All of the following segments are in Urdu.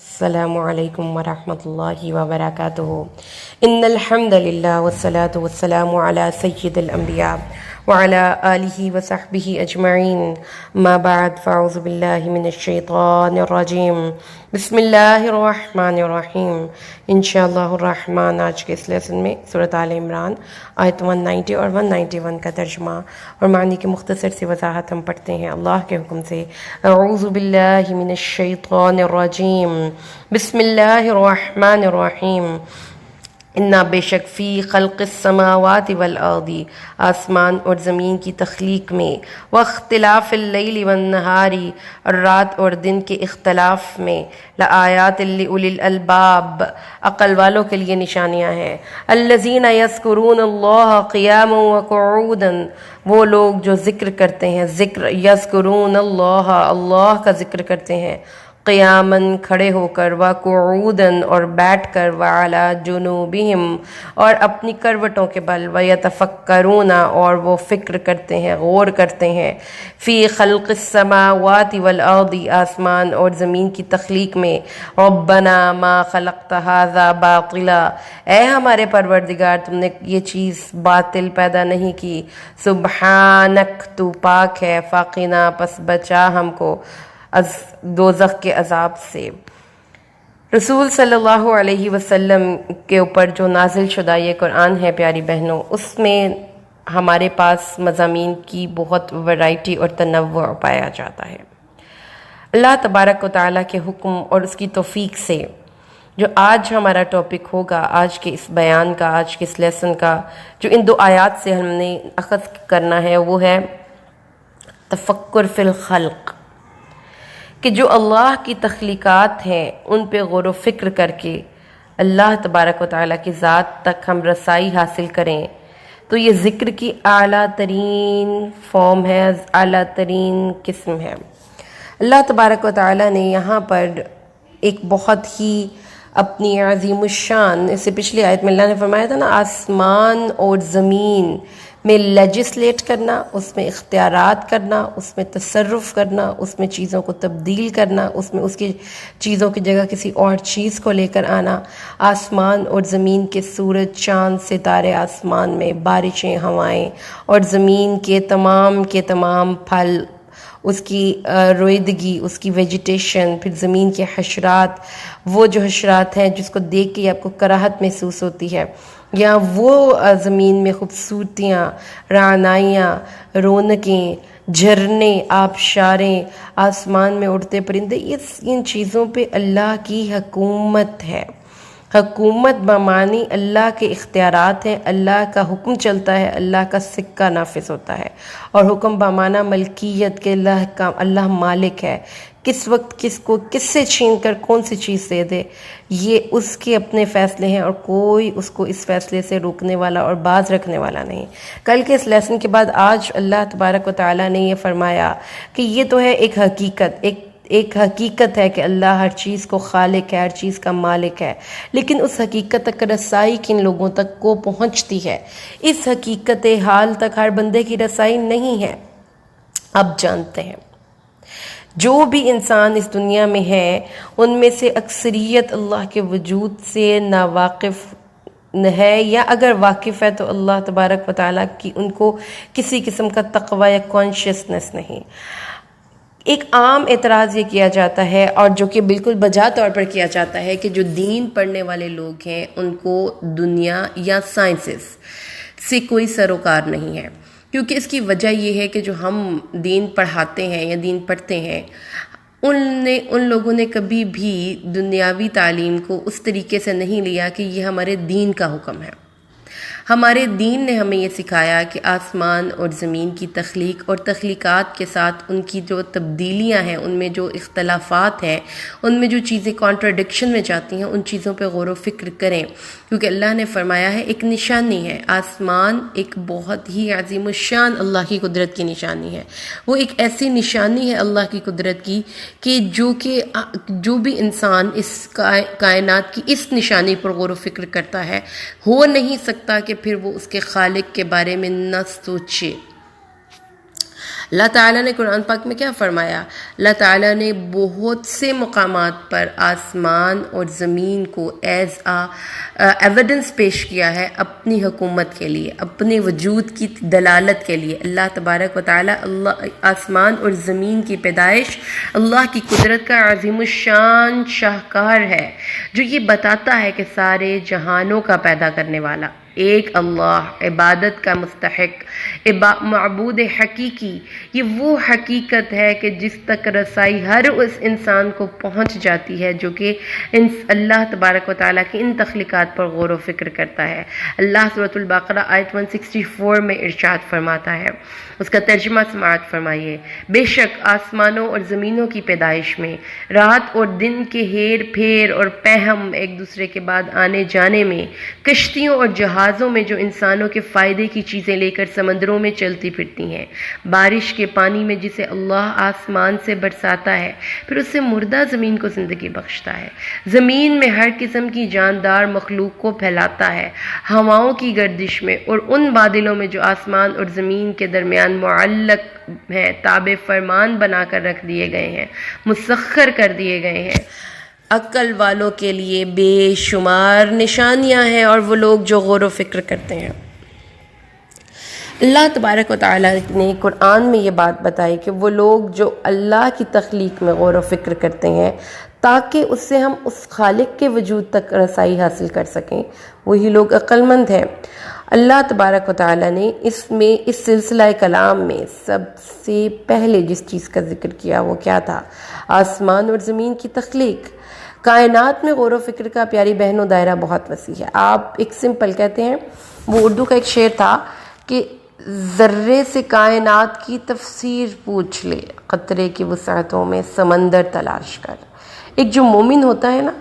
السلام علیکم ورحمۃ اللہ وبرکاتہ ان الحمد للہ والصلاة والسلام علی سید الانبیاء وعلی آلہ وصحبہ اجمعین ما بعد فاعوذ باللہ من الشیطان الرجیم بسم اللہ الرحمن الرحیم انشاءاللہ الرحمن آج کے اس لیسن میں سورۃ آل عمران آیت 190 اور 191 کا ترجمہ اور معنی کی مختصر سی وضاحت ہم پڑھتے ہیں اللہ کے حکم سے۔ اعوذ باللہ من الشیطان الرجیم بسم اللہ الرحمن الرحیم انا بے شک فی خلق السماوات والارض آسمان اور زمین کی تخلیق میں واختلاف اللیل والنہار اور رات اور دن کے اختلاف میں لآیات لأولی الالباب عقل والوں کے لیے نشانیاں ہیں۔ الذین یذکرون اللہ قیاما وقعودا وہ لوگ جو ذکر کرتے ہیں، ذکر یذکرون اللہ کا ذکر کرتے ہیں قیاماً کھڑے ہو کر وقعوداً اور بیٹھ کر وعلی جنوبہم اور اپنی کروٹوں کے بل ویتفکرون اور وہ فکر کرتے ہیں، غور کرتے ہیں فی خلق السماوات والارض آسمان اور زمین کی تخلیق میں ربنا ما خلقت ھذا باطلا اے ہمارے پروردگار تم نے یہ چیز باطل پیدا نہیں کی، سبحانک تو پاک ہے، فقنا پس بچا ہم کو از دوزخ کے عذاب سے۔ رسول صلی اللہ علیہ وسلم کے اوپر جو نازل شدہ یہ قرآن ہے پیاری بہنوں، اس میں ہمارے پاس مضامین کی بہت ورائٹی اور تنوع پایا جاتا ہے۔ اللہ تبارک و تعالیٰ کے حکم اور اس کی توفیق سے جو آج ہمارا ٹاپک ہوگا، آج کے اس بیان کا، آج کے اس لیسن کا، جو ان دو آیات سے ہم نے اخذ کرنا ہے وہ ہے تفکر فی الخلق، کہ جو اللہ کی تخلیقات ہیں ان پہ غور و فکر کر کے اللہ تبارک و تعالیٰ کی ذات تک ہم رسائی حاصل کریں تو یہ ذکر کی اعلیٰ ترین فارم ہے، اعلیٰ ترین قسم ہے۔ اللہ تبارک و تعالیٰ نے یہاں پر ایک بہت ہی اپنی عظیم الشان، اس سے پچھلی آیت میں اللہ نے فرمایا تھا نا، آسمان اور زمین میں لیجسلیٹ کرنا، اس میں اختیارات کرنا، اس میں تصرف کرنا، اس میں چیزوں کو تبدیل کرنا، اس میں اس کی چیزوں کی جگہ کسی اور چیز کو لے کر آنا، آسمان اور زمین کے سورج چاند ستارے آسمان میں، بارشیں، ہوائیں اور زمین کے تمام پھل، اس کی رویدگی، اس کی ویجیٹیشن، پھر زمین کے حشرات، وہ جو حشرات ہیں جس کو دیکھ کے آپ کو کراہت محسوس ہوتی ہے، یا وہ زمین میں خوبصورتیاں، رعنائیاں، رونقیں، جھرنے، آبشاریں، آسمان میں اڑتے پرندے، ان چیزوں پہ اللہ کی حکومت ہے۔ حکومت بمعنی اللہ کے اختیارات ہیں، اللہ کا حکم چلتا ہے، اللہ کا سکہ نافذ ہوتا ہے، اور حکم بمعنی ملکیت کے اللہ مالک ہے، کس وقت کس کو کس سے چھین کر کون سی چیز دے دے یہ اس کے اپنے فیصلے ہیں، اور کوئی اس کو اس فیصلے سے روکنے والا اور باز رکھنے والا نہیں۔ کل کے اس لیسن کے بعد آج اللہ تبارک و تعالیٰ نے یہ فرمایا کہ یہ تو ہے ایک حقیقت، ایک حقیقت ہے کہ اللہ ہر چیز کو خالق ہے، ہر چیز کا مالک ہے، لیکن اس حقیقت تک رسائی کن لوگوں تک کو پہنچتی ہے؟ اس حقیقت حال تک ہر بندے کی رسائی نہیں ہے۔ اب جانتے ہیں جو بھی انسان اس دنیا میں ہے ان میں سے اکثریت اللہ کے وجود سے ناواقف ہے، یا اگر واقف ہے تو اللہ تبارک و تعالیٰ کی ان کو کسی قسم کا تقوی یا کانشیسنس نہیں۔ ایک عام اعتراض یہ کیا جاتا ہے، اور جو کہ بالکل بجا طور پر کیا جاتا ہے، کہ جو دین پڑھنے والے لوگ ہیں ان کو دنیا یا سائنسز سے کوئی سروکار نہیں ہے، کیونکہ اس کی وجہ یہ ہے کہ جو ہم دین پڑھاتے ہیں یا دین پڑھتے ہیں ان لوگوں نے کبھی بھی دنیاوی تعلیم کو اس طریقے سے نہیں لیا کہ یہ ہمارے دین کا حکم ہے۔ ہمارے دین نے ہمیں یہ سکھایا کہ آسمان اور زمین کی تخلیق اور تخلیقات کے ساتھ ان کی جو تبدیلیاں ہیں، ان میں جو اختلافات ہیں، ان میں جو چیزیں کانٹراڈکشن میں جاتی ہیں، ان چیزوں پہ غور و فکر کریں، کیونکہ اللہ نے فرمایا ہے ایک نشانی ہے، آسمان ایک بہت ہی عظیم الشان اللہ کی قدرت کی نشانی ہے، وہ ایک ایسی نشانی ہے اللہ کی قدرت کی کہ جو بھی انسان اس کائنات کی اس نشانی پر غور و فکر کرتا ہے، ہو نہیں سکتا کہ پھر وہ اس کے خالق کے بارے میں نہ سوچے۔ اللہ تعالیٰ نے قرآن پاک میں کیا فرمایا؟ اللہ تعالیٰ نے بہت سے مقامات پر آسمان اور زمین کو ایویڈنس پیش کیا ہے اپنی حکومت کے لیے، اپنے وجود کی دلالت کے لیے۔ اللہ تبارک و تعالیٰ آسمان اور زمین کی پیدائش اللہ کی قدرت کا عظیم الشان شاہکار ہے، جو یہ بتاتا ہے کہ سارے جہانوں کا پیدا کرنے والا ایک اللہ، عبادت کا مستحق معبود حقیقی، یہ وہ حقیقت ہے کہ جس تک رسائی ہر اس انسان کو پہنچ جاتی ہے جو کہ اللہ تبارک و تعالیٰ کی ان تخلیقات پر غور و فکر کرتا ہے۔ اللہ سورۃ البقرہ آیت 164 میں ارشاد فرماتا ہے، اس کا ترجمہ سماعت فرمائیے، بے شک آسمانوں اور زمینوں کی پیدائش میں، رات اور دن کے ہیر پھیر اور پہم ایک دوسرے کے بعد آنے جانے میں، کشتیوں اور جہازوں میں جو انسانوں کے فائدے کی چیزیں لے کر سمندروں میں چلتی پھرتی ہیں، بارش کے پانی میں جسے اللہ آسمان سے برساتا ہے، پھر اس سے مردہ زمین کو زندگی بخشتا ہے، زمین میں ہر قسم کی جاندار مخلوق کو پھیلاتا ہے، ہواؤں کی گردش میں اور ان بادلوں میں جو آسمان اور زمین کے درمیان معلق ہیں، تابع فرمان بنا کر رکھ دیے گئے ہیں، مسخر کر دیے گئے ہیں۔ عقل والوں کے لیے بے شمار نشانیاں ہیں اور وہ لوگ جو غور و فکر کرتے ہیں۔ اللہ تبارک و تعالیٰ نے قرآن میں یہ بات بتائی کہ وہ لوگ جو اللہ کی تخلیق میں غور و فکر کرتے ہیں تاکہ اس سے ہم اس خالق کے وجود تک رسائی حاصل کر سکیں، وہی لوگ عقل مند ہیں۔ اللہ تبارک و تعالیٰ نے اس سلسلہ کلام میں سب سے پہلے جس چیز کا ذکر کیا وہ کیا تھا؟ آسمان اور زمین کی تخلیق۔ کائنات میں غور و فکر کا پیاری بہنوں دائرہ بہت وسیع ہے۔ آپ ایک سمپل کہتے ہیں، وہ اردو کا ایک شعر تھا کہ ذرے سے کائنات کی تفسیر پوچھ لے، قطرے کی وسعتوں میں سمندر تلاش کر۔ ایک جو مومن ہوتا ہے نا،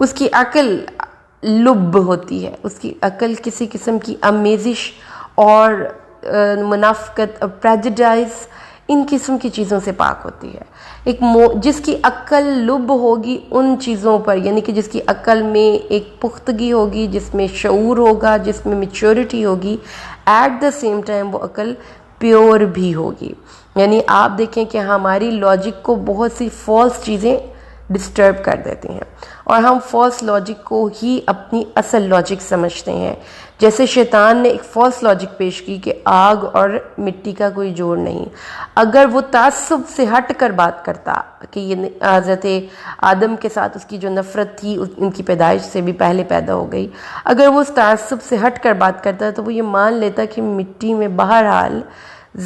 اس کی عقل لب ہوتی ہے، اس کی عقل کسی قسم کی آمیزش اور منافقت اور پریجوڈائز ان قسم کی چیزوں سے پاک ہوتی ہے۔ جس کی عقل لب ہوگی ان چیزوں پر، یعنی کہ جس کی عقل میں ایک پختگی ہوگی، جس میں شعور ہوگا، جس میں میچورٹی ہوگی، ایٹ دا سیم ٹائم وہ عقل پیور بھی ہوگی۔ یعنی آپ دیکھیں کہ ہماری لاجک کو بہت سی فالس چیزیں ڈسٹرب کر دیتی ہیں اور ہم فالس لاجک کو ہی اپنی اصل لاجک سمجھتے ہیں۔ جیسے شیطان نے ایک فالس لاجک پیش کی کہ آگ اور مٹی کا کوئی جوڑ نہیں۔ اگر وہ تعصب سے ہٹ کر بات کرتا کہ یہ حضرت آدم کے ساتھ اس کی جو نفرت تھی ان کی پیدائش سے بھی پہلے پیدا ہو گئی، اگر وہ اس تعصب سے ہٹ کر بات کرتا تو وہ یہ مان لیتا کہ مٹی میں بہرحال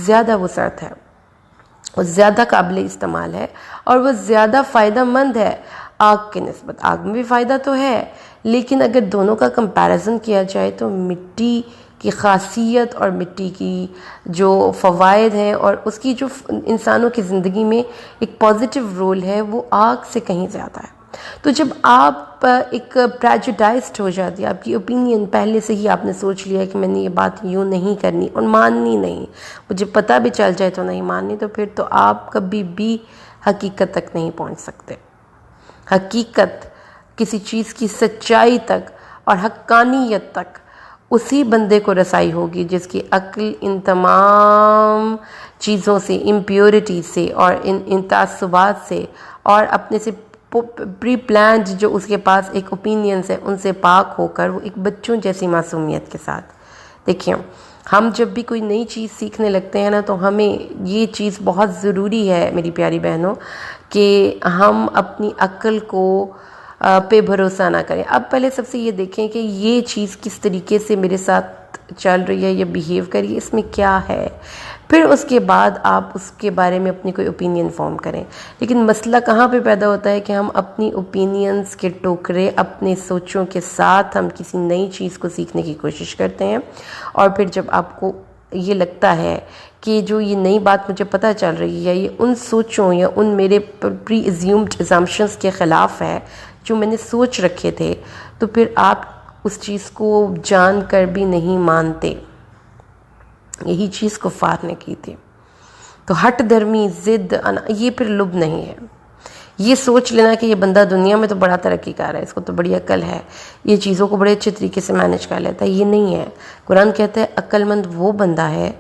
زیادہ وسعت ہے، وہ زیادہ قابل استعمال ہے اور وہ زیادہ فائدہ مند ہے آگ کے نسبت۔ آگ میں بھی فائدہ تو ہے، لیکن اگر دونوں کا کمپیریزن کیا جائے تو مٹی کی خاصیت اور مٹی کی جو فوائد ہیں اور اس کی جو انسانوں کی زندگی میں ایک پازیٹیو رول ہے وہ آگ سے کہیں زیادہ ہے۔ تو جب آپ ایک پریجوڈائزڈ ہو جاتی ہے، آپ کی اوپینین پہلے سے ہی آپ نے سوچ لیا کہ میں نے یہ بات یوں نہیں کرنی اور ماننی نہیں، مجھے پتہ بھی چل جائے تو نہیں ماننی، تو پھر تو آپ کبھی بھی حقیقت تک نہیں پہنچ سکتے۔ حقیقت، کسی چیز کی سچائی تک اور حقانیت تک اسی بندے کو رسائی ہوگی جس کی عقل ان تمام چیزوں سے، امپیورٹی سے اور ان تعصبات سے اور اپنے سے پری پلانڈ جو اس کے پاس ایک اوپینینز ہے ان سے پاک ہو کر وہ ایک بچوں جیسی معصومیت کے ساتھ۔ دیکھیں، ہم جب بھی کوئی نئی چیز سیکھنے لگتے ہیں نا تو ہمیں یہ چیز بہت ضروری ہے میری پیاری بہنوں کہ ہم اپنی عقل کو پہ بھروسہ نہ کریں۔ اب پہلے سب سے یہ دیکھیں کہ یہ چیز کس طریقے سے میرے ساتھ چل رہی ہے یا بیہیو کر رہی ہے، اس میں کیا ہے، پھر اس کے بعد آپ اس کے بارے میں اپنی کوئی اوپینین فارم کریں۔ لیکن مسئلہ کہاں پہ پیدا ہوتا ہے کہ ہم اپنی اوپینینز کے ٹوکرے اپنے سوچوں کے ساتھ ہم کسی نئی چیز کو سیکھنے کی کوشش کرتے ہیں، اور پھر جب آپ کو یہ لگتا ہے کہ جو یہ نئی بات مجھے پتہ چل رہی ہے یہ ان سوچوں یا ان میرے پری ایزیومڈ ایزامپشنز کے خلاف ہے جو میں نے سوچ رکھے تھے، تو پھر آپ اس چیز کو جان کر بھی نہیں مانتے۔ یہی چیز کفار نے کی تھی۔ تو ہٹ دھرمی، ضد، یہ پھر لب نہیں ہے۔ یہ سوچ لینا کہ یہ بندہ دنیا میں تو بڑا ترقی کر رہا ہے، اس کو تو بڑی عقل ہے، یہ چیزوں کو بڑے اچھے طریقے سے مینج کر لیتا ہے، یہ نہیں ہے۔ قرآن کہتا ہے عقل مند وہ بندہ ہے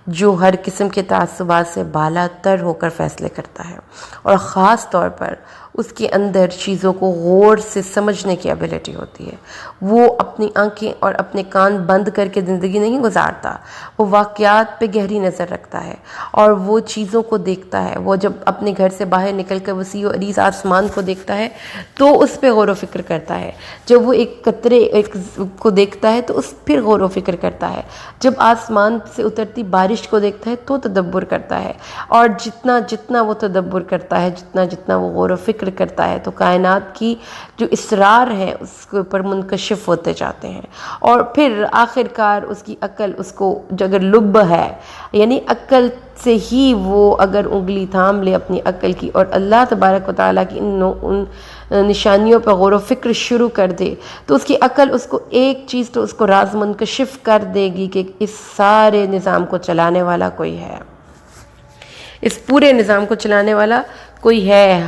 جو ہر قسم کے تعصبات سے بالا تر ہو کر فیصلے کرتا ہے، اور خاص طور پر اس کے اندر چیزوں کو غور سے سمجھنے کی ایبلٹی ہوتی ہے۔ وہ اپنی آنکھیں اور اپنے کان بند کر کے زندگی نہیں گزارتا، وہ واقعات پہ گہری نظر رکھتا ہے اور وہ چیزوں کو دیکھتا ہے۔ وہ جب اپنے گھر سے باہر نکل کر وسیع و عریض آسمان کو دیکھتا ہے تو اس پہ غور و فکر کرتا ہے۔ جب وہ ایک قطرے کو دیکھتا ہے تو اس پھر غور و فکر کرتا ہے۔ جب آسمان سے اترتی بارش کو دیکھتا ہے تو تدبر کرتا ہے، اور جتنا وہ تدبر کرتا ہے، جتنا وہ غور و فکر کرتا ہے، تو کائنات کی جو اسرار ہیں اس کے اوپر منکشف ہوتے جاتے ہیں۔ اور پھر آخر کار اس کی عقل اس کو جو اگر لب ہے، یعنی عقل سے ہی وہ اگر انگلی تھام لے اپنی عقل کی اور اللہ تبارک و تعالیٰ کی ان نشانیوں پر غور و فکر شروع کر دے، تو اس کی عقل اس کو ایک چیز تو اس کو راز منکشف کر دے گی کہ اس سارے نظام کو چلانے والا کوئی ہے، اس پورے نظام کو چلانے والا کوئی ہے۔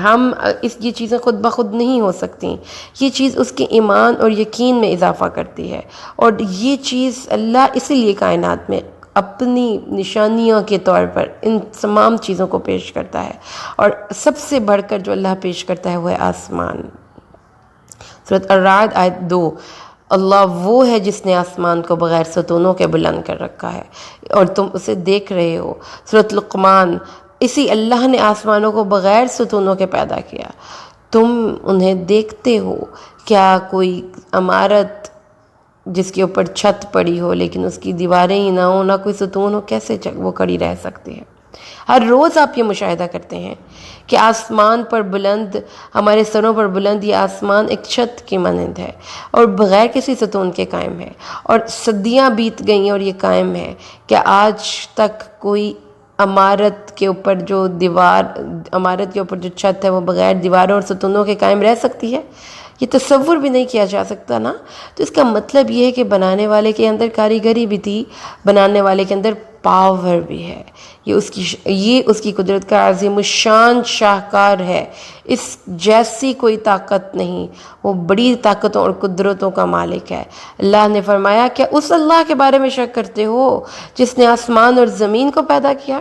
یہ چیزیں خود بخود نہیں ہو سکتی، یہ چیز اس کے ایمان اور یقین میں اضافہ کرتی ہے، اور یہ چیز اللہ اسی لیے کائنات میں اپنی نشانیوں کے طور پر ان تمام چیزوں کو پیش کرتا ہے، اور سب سے بڑھ کر جو اللہ پیش کرتا ہے وہ ہے آسمان۔ سورۃ الرعد آیت 2، اللہ وہ ہے جس نے آسمان کو بغیر ستونوں کے بلند کر رکھا ہے اور تم اسے دیکھ رہے ہو۔ سورۃ لقمان، اسی اللہ نے آسمانوں کو بغیر ستونوں کے پیدا کیا، تم انہیں دیکھتے ہو۔ کیا کوئی عمارت جس کے اوپر چھت پڑی ہو لیکن اس کی دیواریں ہی نہ ہوں، نہ کوئی ستون ہو، کیسے وہ کھڑی رہ سکتی ہے؟ ہر روز آپ یہ مشاہدہ کرتے ہیں کہ آسمان پر بلند، ہمارے سروں پر بلند یہ آسمان ایک چھت کی مانند ہے اور بغیر کسی ستون کے قائم ہے، اور صدیاں بیت گئیں اور یہ قائم ہے۔ کیا آج تک کوئی عمارت کے اوپر جو چھت ہے وہ بغیر دیواروں اور ستونوں کے قائم رہ سکتی ہے؟ یہ تصور بھی نہیں کیا جا سکتا نا۔ تو اس کا مطلب یہ ہے کہ بنانے والے کے اندر کاریگری بھی تھی، بنانے والے کے اندر پاور بھی ہے، یہ اس کی قدرت کا عظیم الشان شاہکار ہے۔ اس جیسی کوئی طاقت نہیں، وہ بڑی طاقتوں اور قدرتوں کا مالک ہے۔ اللہ نے فرمایا کیا اس اللہ کے بارے میں شک کرتے ہو جس نے آسمان اور زمین کو پیدا کیا؟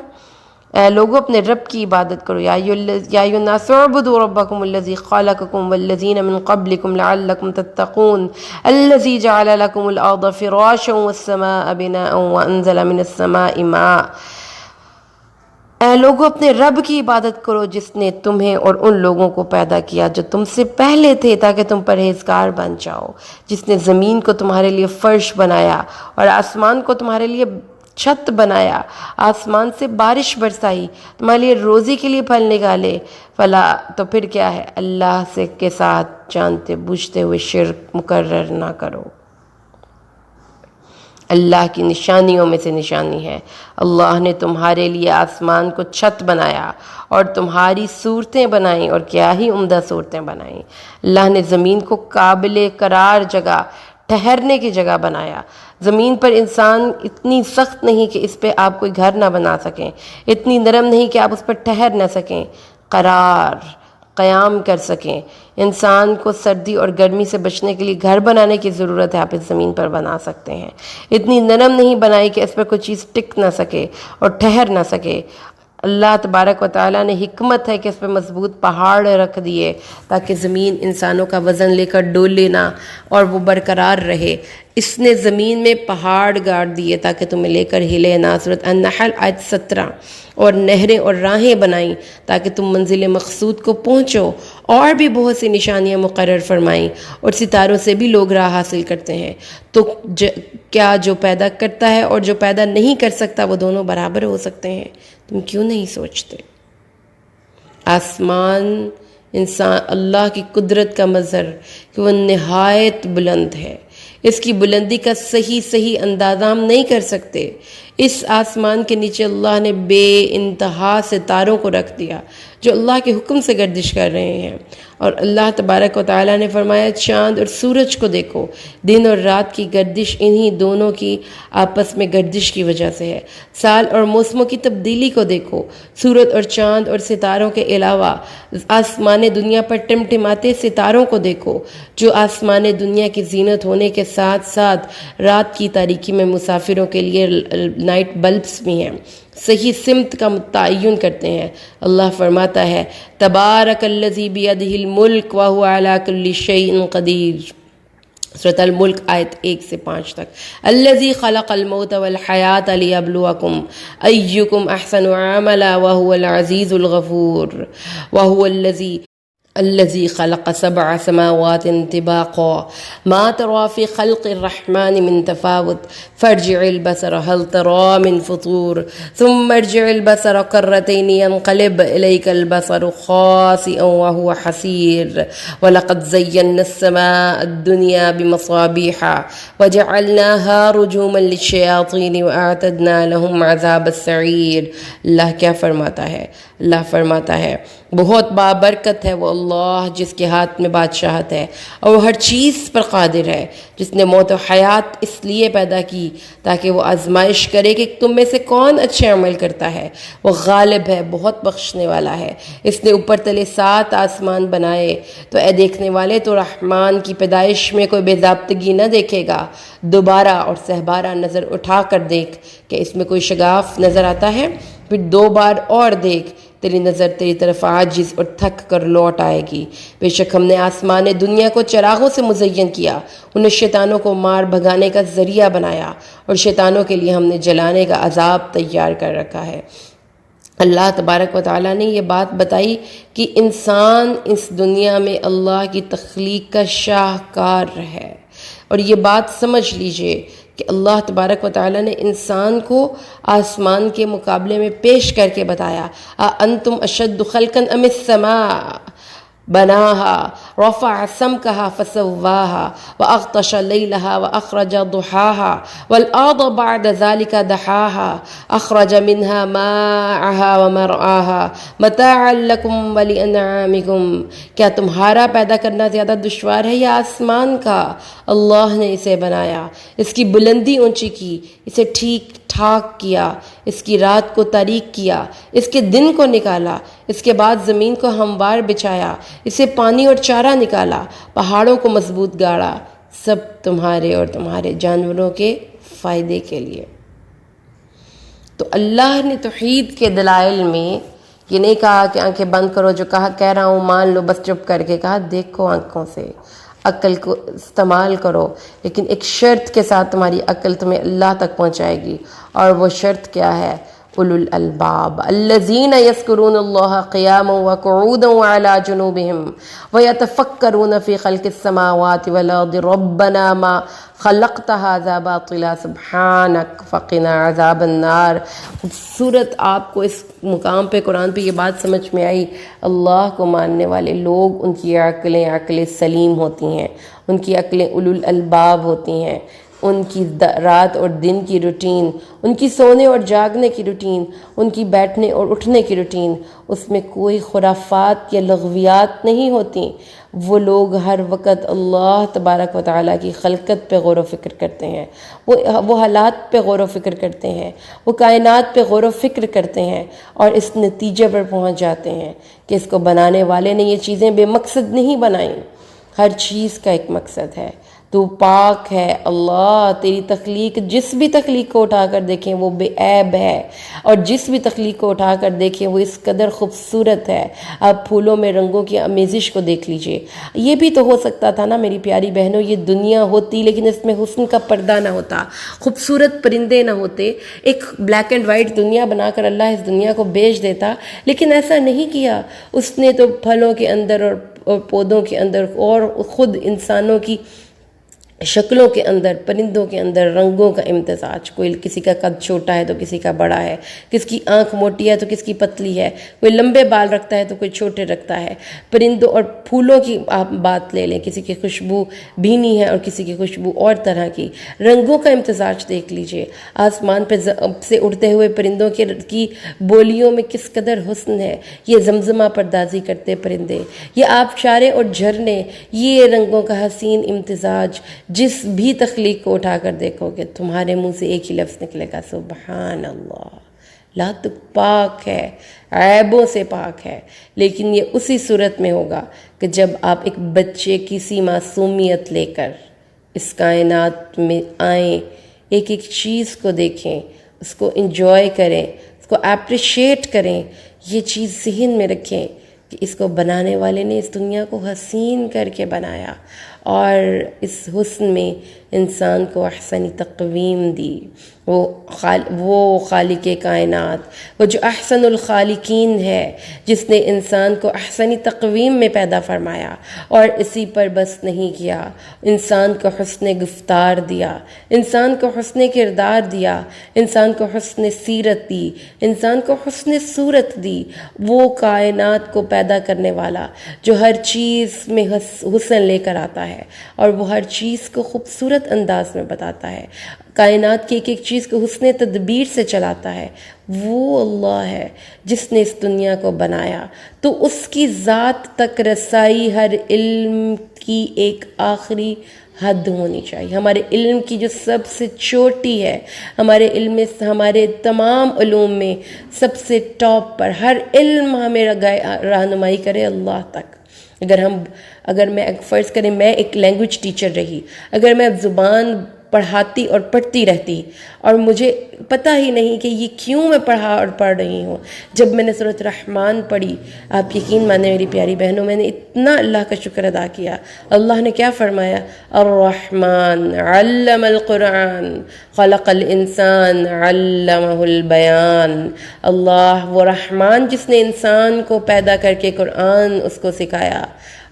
اے لوگو اپنے رب کی عبادت کرو۔ یا ایھا الناس اعبدوا ربکم الذی خلقکم والذین من قبلکم لعلکم تتقون الذی جعل لکم الارض فراشا والسماء بناء وانزل من السماء ماء۔ اے لوگو اپنے رب کی عبادت کرو جس نے تمہیں اور ان لوگوں کو پیدا کیا جو تم سے پہلے تھے تاکہ تم پرہیزگار بن جاؤ، جس نے زمین کو تمہارے لیے فرش بنایا اور آسمان کو تمہارے لیے چھت بنایا، آسمان سے بارش برسائی، تمہارے لیے روزی کے لیے پھل نکالے، تو پھر کیا ہے؟ اللہ کے ساتھ جانتے بوجھتے ہوئے شرک مقرر نہ کرو۔ اللہ کی نشانیوں میں سے نشانی ہے اللہ نے تمہارے لیے آسمان کو چھت بنایا اور تمہاری صورتیں بنائیں، اور کیا ہی عمدہ صورتیں بنائیں۔ اللہ نے زمین کو قابل قرار جگہ، ٹھہرنے کی جگہ بنایا۔ زمین پر انسان اتنی سخت نہیں کہ اس پہ آپ کوئی گھر نہ بنا سکیں، اتنی نرم نہیں کہ آپ اس پر ٹھہر نہ سکیں، قیام کر سکیں۔ انسان کو سردی اور گرمی سے بچنے کے لیے گھر بنانے کی ضرورت ہے، آپ اس زمین پر بنا سکتے ہیں۔ اتنی نرم نہیں بنائی کہ اس پر کوئی چیز ٹک نہ سکے اور ٹھہر نہ سکے۔ اللہ تبارک و تعالیٰ نے حکمت ہے کہ اس پہ مضبوط پہاڑ رکھ دیے تاکہ زمین انسانوں کا وزن لے کر ڈولے نہ اور وہ برقرار رہے۔ اس نے زمین میں پہاڑ گاڑ دیے تاکہ تمہیں لے کر ہلے نہ۔ سورۃ النحل آیت 17۔ اور نہریں اور راہیں بنائیں تاکہ تم منزل مقصود کو پہنچو، اور بھی بہت سی نشانیاں مقرر فرمائیں، اور ستاروں سے بھی لوگ راہ حاصل کرتے ہیں۔ تو کیا جو پیدا کرتا ہے اور جو پیدا نہیں کر سکتا وہ دونوں برابر ہو سکتے ہیں؟ تم کیوں نہیں سوچتے؟ آسمان انسان اللہ کی قدرت کا مظہر کہ وہ نہایت بلند ہے، اس کی بلندی کا صحیح اندازہ ہم نہیں کر سکتے۔ اس آسمان کے نیچے اللہ نے بے انتہا ستاروں کو رکھ دیا جو اللہ کے حکم سے گردش کر رہے ہیں، اور اللہ تبارک و تعالیٰ نے فرمایا چاند اور سورج کو دیکھو، دن اور رات کی گردش انہی دونوں کی آپس میں گردش کی وجہ سے ہے۔ سال اور موسموں کی تبدیلی کو دیکھو، سورج اور چاند اور ستاروں کے علاوہ آسمان دنیا پر ٹمٹماتے ستاروں کو دیکھو جو آسمان دنیا کی زینت ہونے کے ساتھ ساتھ رات کی تاریکی میں مسافروں کے لیے نائٹ بلبس بھی ہیں، صحیح سمت کا متعین کرتے ہیں۔ اللہ فرماتا ہے تبارک الذی بیدہ الملک وہو علی کل شیء قدیر، سورۃ الملک آیت 1 سے 5 تک۔ الذی خلق الموت والحیاۃ لیبلوکم ایکم احسن عملا وہو العزیز الغفور، وہو الذي خلق 7 سماوات طباقا ما ترى في خلق الرحمن من تفاوت فارجع البصر هل ترى من فطور ثم ارجع البصر كرتين ينقلب إليك البصر خاسئا وهو حسير ولقد زينا السماء الدنيا بمصابيح وجعلناها رجوما للشياطين وأعتدنا لهم عذاب السعير۔ اللہ کیا فرماتا ہے؟ اللہ فرماتا ہے بہت بابرکت ہے وہ اللہ جس کے ہاتھ میں بادشاہت ہے اور وہ ہر چیز پر قادر ہے، جس نے موت و حیات اس لیے پیدا کی تاکہ وہ آزمائش کرے کہ تم میں سے کون اچھے عمل کرتا ہے۔ وہ غالب ہے، بہت بخشنے والا ہے۔ اس نے اوپر تلے 7 آسمان بنائے، تو اے دیکھنے والے تو رحمان کی پیدائش میں کوئی بے ضابطگی نہ دیکھے گا۔ دوبارہ اور سہبارہ نظر اٹھا کر دیکھ کہ اس میں کوئی شگاف نظر آتا ہے، پھر 2 بار اور دیکھ، تیری نظر تیری طرف عاجز اور تھک کر لوٹ آئے گی۔ بے شک ہم نے آسمان دنیا کو چراغوں سے مزین کیا، انہیں شیطانوں کو مار بھگانے کا ذریعہ بنایا، اور شیطانوں کے لیے ہم نے جلانے کا عذاب تیار کر رکھا ہے۔ اللہ تبارک و تعالیٰ نے یہ بات بتائی کہ انسان اس دنیا میں اللہ کی تخلیق کا شاہکار ہے، اور یہ بات سمجھ لیجئے کہ اللہ تبارک و تعالیٰ نے انسان کو آسمان کے مقابلے میں پیش کر کے بتایا انتم اشد خلقا ام السماء بناها رفع سمكها فسواها واغطش ليلها واخرج ضحاها والارض بعد ذلك دحاها اخرج منها ماءها ومرعاها متاعا لكم ولانعامكم۔ کیا تمہارا پیدا کرنا زیادہ دشوار ہے یا آسمان کا؟ اللہ نے اسے بنایا، اس کی بلندی اونچی کی، اسے ٹھیک ٹھاک کیا، اس کی رات کو تاریک کیا، اس کے دن کو نکالا، اس کے بعد زمین کو ہموار بچھایا، اسے پانی اور چارہ نکالا، پہاڑوں کو مضبوط گاڑا، سب تمہارے اور تمہارے جانوروں کے فائدے کے لیے۔ تو اللہ نے توحید کے دلائل میں یہ نہیں کہا کہ آنکھیں بند کرو، جو کہہ رہا ہوں مان لو بس چپ کر کے، کہا دیکھو آنکھوں سے، عقل کو استعمال کرو، لیکن ایک شرط کے ساتھ تمہاری عقل تمہیں اللہ تک پہنچائے گی، اور وہ شرط کیا ہے؟ اولو الالباب الذین یذکرون اللہ قیاما وقعودا وعلی جنوبہم ویتفکرون فی خلق السماوات والارض ربنا ما خلقت هذا باطلا سبحانک فقنا عذاب النار۔ خوبصورت آپ کو اس مقام پہ قرآن پہ یہ بات سمجھ میں آئی، اللہ کو ماننے والے لوگ ان کی عقلیں سلیم ہوتی ہیں، ان کی عقلیں اولو الالباب ہوتی ہیں، ان کی رات اور دن کی روٹین، ان کی سونے اور جاگنے کی روٹین، ان کی بیٹھنے اور اٹھنے کی روٹین، اس میں کوئی خرافات یا لغویات نہیں ہوتی۔ وہ لوگ ہر وقت اللہ تبارک و تعالیٰ کی خلقت پہ غور و فکر کرتے ہیں، وہ حالات پہ غور و فکر کرتے ہیں، وہ کائنات پہ غور و فکر کرتے ہیں، اور اس نتیجے پر پہنچ جاتے ہیں کہ اس کو بنانے والے نے یہ چیزیں بے مقصد نہیں بنائیں، ہر چیز کا ایک مقصد ہے۔ تو پاک ہے اللہ، تیری تخلیق جس بھی تخلیق کو اٹھا کر دیکھیں وہ بے عیب ہے، اور جس بھی تخلیق کو اٹھا کر دیکھیں وہ اس قدر خوبصورت ہے۔ آپ پھولوں میں رنگوں کی آمیزش کو دیکھ لیجئے، یہ بھی تو ہو سکتا تھا نا میری پیاری بہنوں، یہ دنیا ہوتی لیکن اس میں حسن کا پردہ نہ ہوتا، خوبصورت پرندے نہ ہوتے، ایک بلیک اینڈ وائٹ دنیا بنا کر اللہ اس دنیا کو بیچ دیتا، لیکن ایسا نہیں کیا۔ اس نے تو پھلوں کے اندر اور پودوں کے اندر اور خود انسانوں کی شکلوں کے اندر، پرندوں کے اندر رنگوں کا امتزاج، کوئی کسی کا قد چھوٹا ہے تو کسی کا بڑا ہے، کس کی آنکھ موٹی ہے تو کس کی پتلی ہے، کوئی لمبے بال رکھتا ہے تو کوئی چھوٹے رکھتا ہے۔ پرندوں اور پھولوں کی آپ بات لے لیں، کسی کی خوشبو بھینی ہے اور کسی کی خوشبو اور طرح کی، رنگوں کا امتزاج دیکھ لیجئے، آسمان پہ سے اڑتے ہوئے پرندوں کی بولیوں میں کس قدر حسن ہے، یہ زمزمہ پردازی کرتے پرندے، یہ آبشاریں اور جھرنے، یہ رنگوں کا حسین امتزاج، جس بھی تخلیق کو اٹھا کر دیکھو گے تمہارے منہ سے ایک ہی لفظ نکلے گا سبحان اللہ، لا تو پاک ہے، عیبوں سے پاک ہے۔ لیکن یہ اسی صورت میں ہوگا کہ جب آپ ایک بچے کی سی معصومیت لے کر اس کائنات میں آئیں، ایک ایک چیز کو دیکھیں، اس کو انجوائے کریں، اس کو اپریشیٹ کریں، یہ چیز ذہن میں رکھیں کہ اس کو بنانے والے نے اس دنیا کو حسین کر کے بنایا اور اس حسن میں انسان کو احسن تقویم دی۔ وہ خالق کائنات، وہ جو احسن الخالقین ہے، جس نے انسان کو احسن تقویم میں پیدا فرمایا اور اسی پر بس نہیں کیا، انسان کو حسن گفتار دیا، انسان کو حسن کردار دیا، انسان کو حسن سیرت دی، انسان کو حسن صورت دی۔ وہ کائنات کو پیدا کرنے والا جو ہر چیز میں حسن لے کر آتا ہے اور وہ ہر چیز کو خوبصورت انداز میں بتاتا ہے، کائنات کی ایک ایک چیز کو حسن تدبیر سے چلاتا ہے، وہ اللہ ہے جس نے اس دنیا کو بنایا۔ تو اس کی ذات تک رسائی ہر علم کی ایک آخری حد ہونی چاہیے۔ ہمارے علم کی جو سب سے چوٹی ہے، ہمارے علم میں، ہمارے تمام علوم میں سب سے ٹاپ پر ہر علم ہمیں رہنمائی کرے اللہ تک۔ اگر میں فرض کریں میں ایک لینگویج ٹیچر رہی، اگر میں زبان پڑھاتی اور پڑھتی رہتی اور مجھے پتہ ہی نہیں کہ یہ کیوں میں پڑھا اور پڑھ رہی ہوں، جب میں نے سورۃ الرحمن پڑھی، آپ یقین مانیں میری پیاری بہنوں، میں نے اتنا اللہ کا شکر ادا کیا۔ اللہ نے کیا فرمایا؟ الرحمن علم القرآن خلق الانسان علمہ البیان۔ اللہ وہ رحمان جس نے انسان کو پیدا کر کے قرآن اس کو سکھایا،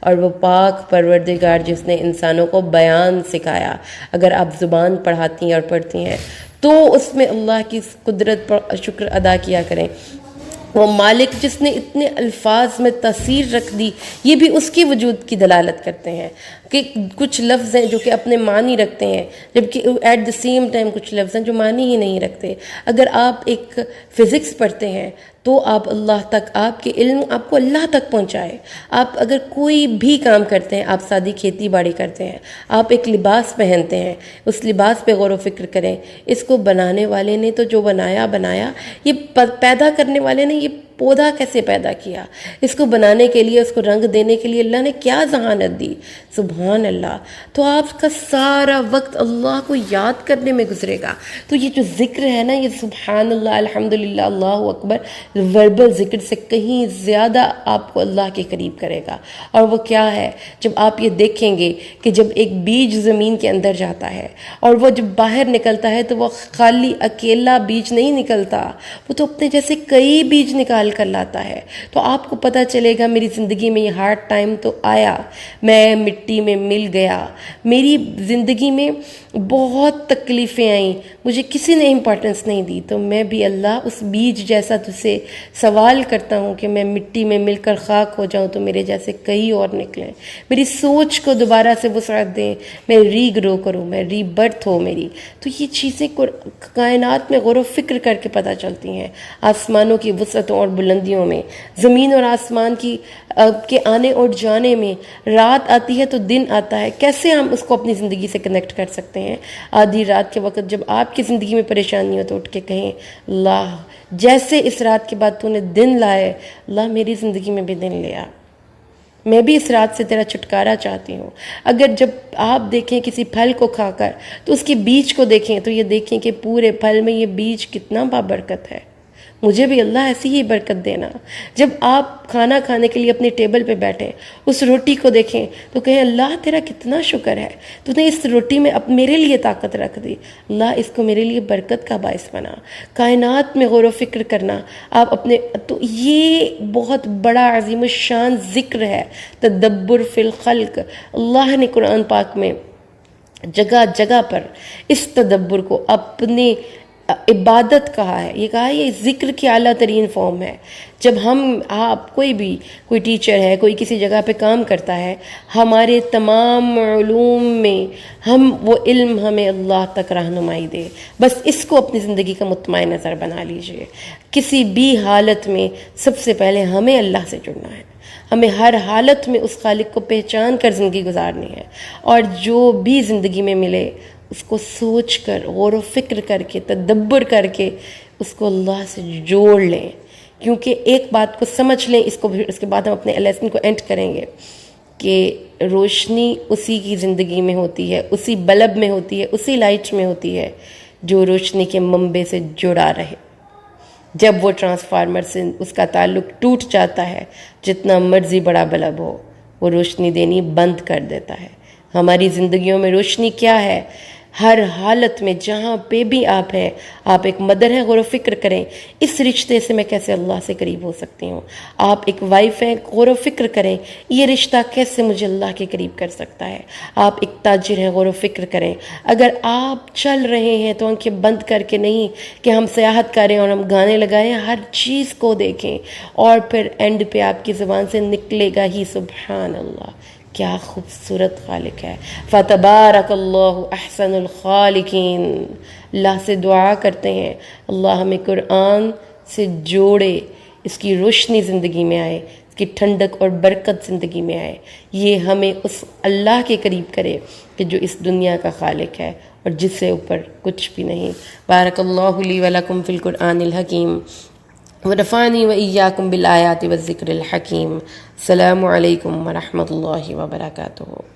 اور وہ پاک پروردگار جس نے انسانوں کو بیان سکھایا۔ اگر آپ زبان پڑھاتی ہیں اور پڑھتی ہیں تو اس میں اللہ کی قدرت پر شکر ادا کیا کریں۔ وہ مالک جس نے اتنے الفاظ میں تاثیر رکھ دی، یہ بھی اس کی وجود کی دلالت کرتے ہیں کہ کچھ لفظ ہیں جو کہ اپنے معنی رکھتے ہیں، جبکہ ایٹ دا سیم ٹائم کچھ لفظ ہیں جو معنی ہی نہیں رکھتے۔ اگر آپ ایک فزکس پڑھتے ہیں تو آپ اللہ تک، آپ کے علم آپ کو اللہ تک پہنچائے۔ آپ اگر کوئی بھی کام کرتے ہیں، آپ سادی کھیتی باڑی کرتے ہیں، آپ ایک لباس پہنتے ہیں، اس لباس پہ غور و فکر کریں، اس کو بنانے والے نے تو جو بنایا، یہ پیدا کرنے والے نے یہ پودا کیسے پیدا کیا، اس کو بنانے کے لیے، اس کو رنگ دینے کے لیے اللہ نے کیا ذہانت دی، سبحان اللہ۔ تو آپ کا سارا وقت اللہ کو یاد کرنے میں گزرے گا۔ تو یہ جو ذکر ہے نا، یہ سبحان اللہ، الحمدللہ، اللہ اکبر، وربل ذکر سے کہیں زیادہ آپ کو اللہ کے قریب کرے گا۔ اور وہ کیا ہے؟ جب آپ یہ دیکھیں گے کہ جب ایک بیج زمین کے اندر جاتا ہے اور وہ جب باہر نکلتا ہے تو وہ خالی اکیلا بیج نہیں نکلتا، وہ تو اپنے جیسے کئی بیج نکال کر لاتا ہے۔ تو آپ کو پتہ چلے گا میری زندگی میں یہ ہارڈ ٹائم تو آیا، میں مٹی میں مل گیا، میری زندگی میں بہت تکلیفیں آئیں، مجھے کسی نے امپورٹنس نہیں دی، تو میں بھی اللہ اس بیج جیسا تجھ سے سوال کرتا ہوں کہ میں مٹی میں مل کر خاک ہو جاؤں تو میرے جیسے کئی اور نکلیں، میری سوچ کو دوبارہ سے وسعت دیں، میں ری گرو کروں، میں ری برتھ ہو میری۔ تو یہ چیزیں کائنات میں غور و فکر کر کے پتہ چلتی ہیں، آسمانوں کی وسعتوں اور بلندیوں میں، زمین اور آسمان کے آنے اور جانے میں، رات آتی ہے تو دن آتا ہے، کیسے ہم اس کو اپنی زندگی سے کنیکٹ کر سکتے ہیں؟ آدھی رات کے وقت جب آپ کی زندگی میں پریشانی ہو تو اٹھ کے کہیں اللہ جیسے اس رات کے بعد تو نے دن لائے، اللہ میری زندگی میں بھی دن لیا، میں بھی اس رات سے تیرا چھٹکارا چاہتی ہوں۔ اگر جب آپ دیکھیں کسی پھل کو کھا کر تو اس کے بیج کو دیکھیں تو یہ دیکھیں کہ پورے پھل میں یہ بیج کتنا بابرکت ہے، مجھے بھی اللہ ایسی ہی برکت دینا۔ جب آپ کھانا کھانے کے لیے اپنی ٹیبل پہ بیٹھیں، اس روٹی کو دیکھیں تو کہیں اللہ تیرا کتنا شکر ہے، تو نے اس روٹی میں اب میرے لیے طاقت رکھ دی، اللہ اس کو میرے لیے برکت کا باعث بنا۔ کائنات میں غور و فکر کرنا، آپ اپنے، تو یہ بہت بڑا عظیم الشان ذکر ہے، تدبر فی الخلق۔ اللہ نے قرآن پاک میں جگہ جگہ پر اس تدبر کو اپنے عبادت کہا ہے، یہ کہا ہے یہ ذکر کی اعلیٰ ترین فارم ہے۔ جب آپ کوئی ٹیچر ہے، کوئی کسی جگہ پہ کام کرتا ہے، ہمارے تمام علوم میں وہ علم ہمیں اللہ تک رہنمائی دے، بس اس کو اپنی زندگی کا مطمئن نظر بنا لیجئے۔ کسی بھی حالت میں سب سے پہلے ہمیں اللہ سے جڑنا ہے، ہمیں ہر حالت میں اس خالق کو پہچان کر زندگی گزارنی ہے، اور جو بھی زندگی میں ملے اس کو سوچ کر، غور و فکر کر کے، تدبر کر کے اس کو اللہ سے جوڑ لیں۔ کیونکہ ایک بات کو سمجھ لیں، اس کے بعد ہم اپنے لیسن کو اینڈ کریں گے، کہ روشنی اسی کی زندگی میں ہوتی ہے، اسی بلب میں ہوتی ہے، اسی لائٹ میں ہوتی ہے جو روشنی کے منبع سے جڑا رہے. جب وہ ٹرانسفارمر سے اس کا تعلق ٹوٹ جاتا ہے، جتنا مرضی بڑا بلب ہو، وہ روشنی دینی بند کر دیتا ہے. ہماری زندگیوں میں روشنی کیا ہے؟ ہر حالت میں جہاں پہ بھی آپ ہیں، آپ ایک مدر ہیں، غور و فکر کریں اس رشتے سے میں کیسے اللہ سے قریب ہو سکتی ہوں. آپ ایک وائف ہیں، غور و فکر کریں یہ رشتہ کیسے مجھے اللہ کے قریب کر سکتا ہے. آپ ایک تاجر ہیں، غور و فکر کریں. اگر آپ چل رہے ہیں تو آنکھیں بند کر کے نہیں کہ ہم سیاحت کریں اور ہم گانے لگائیں، ہر چیز کو دیکھیں اور پھر اینڈ پہ آپ کی زبان سے نکلے گا ہی سبحان اللہ. کیا خوبصورت خالق ہے. فتبارک اللہ احسن الخالقین. اللہ سے دعا کرتے ہیں اللہ ہمیں قرآن سے جوڑے، اس کی روشنی زندگی میں آئے، اس کی ٹھنڈک اور برکت زندگی میں آئے. یہ ہمیں اس اللہ کے قریب کرے کہ جو اس دنیا کا خالق ہے اور جس سے اوپر کچھ بھی نہیں. بارک اللہ لی ولکم فی القرآن الحکیم ونفعنی وإیاکم بالآیات والذکر الحکیم. السلام علیکم ورحمۃ اللہ وبرکاتہ.